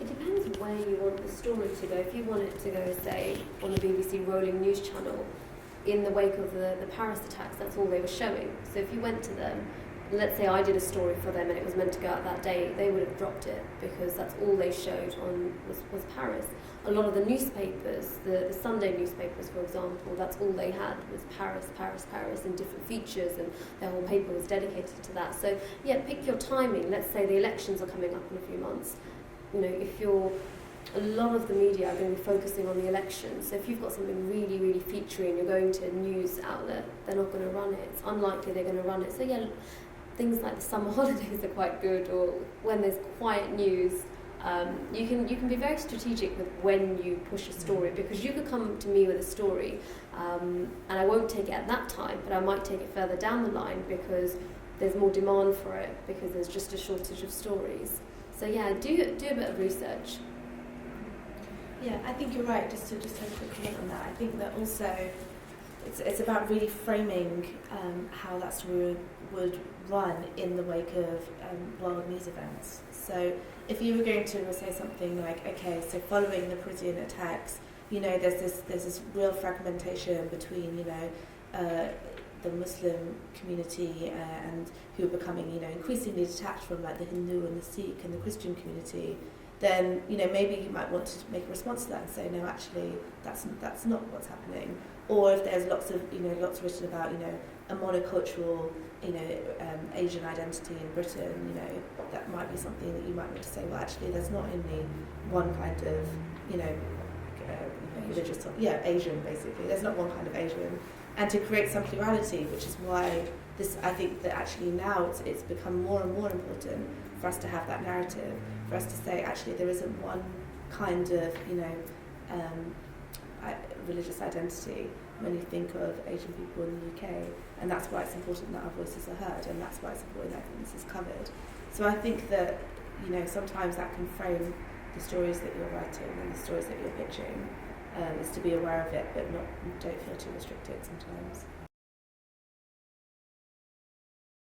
It depends where you want the story to go. If you want it to go, say, on the BBC rolling news channel, in the wake of the Paris attacks, that's all they were showing. So if you went to them, let's say I did a story for them and it was meant to go out that day, they would have dropped it because that's all they showed on was Paris. A lot of the newspapers, the Sunday newspapers, for example, that's all they had was Paris, Paris, Paris, and different features, and their whole paper was dedicated to that. So yeah, pick your timing. Let's say the elections are coming up in a few months. You know, a lot of the media are going to be focusing on the elections. So if you've got something really, really featuring, you're going to a news outlet, they're not going to run it. It's unlikely they're going to run it. So yeah, things like the summer holidays are quite good, or when there's quiet news. You can be very strategic with when you push a story, because you could come to me with a story and I won't take it at that time, but I might take it further down the line because there's more demand for it, because there's just a shortage of stories. So yeah, do a bit of research. Yeah, I think you're right. Just to have a quick comment on that, I think that also it's about really framing how that story would run in the wake of world news events. So if you were going to say something like, okay, so following the Parisian attacks, you know, there's this real fragmentation between, you know, the Muslim community and who are becoming, you know, increasingly detached from like the Hindu and the Sikh and the Christian community, then, you know, maybe you might want to make a response to that and say, no, actually, that's not what's happening. Or if there's lots written about, you know, a monocultural, you know, Asian identity in Britain, you know, that might be something that you might want to say, well, actually, there's not only one kind of, you know, religious, Asian, basically. There's not one kind of Asian. And to create some plurality, which is why I think that actually now it's become more and more important for us to have that narrative, for us to say, actually, there isn't one kind of, you know, religious identity when you think of Asian people in the UK, and that's why it's important that our voices are heard, and that's why it's important that this is covered. So I think that, you know, sometimes that can frame the stories that you're writing and the stories that you're pitching, is to be aware of it, but don't feel too restricted sometimes.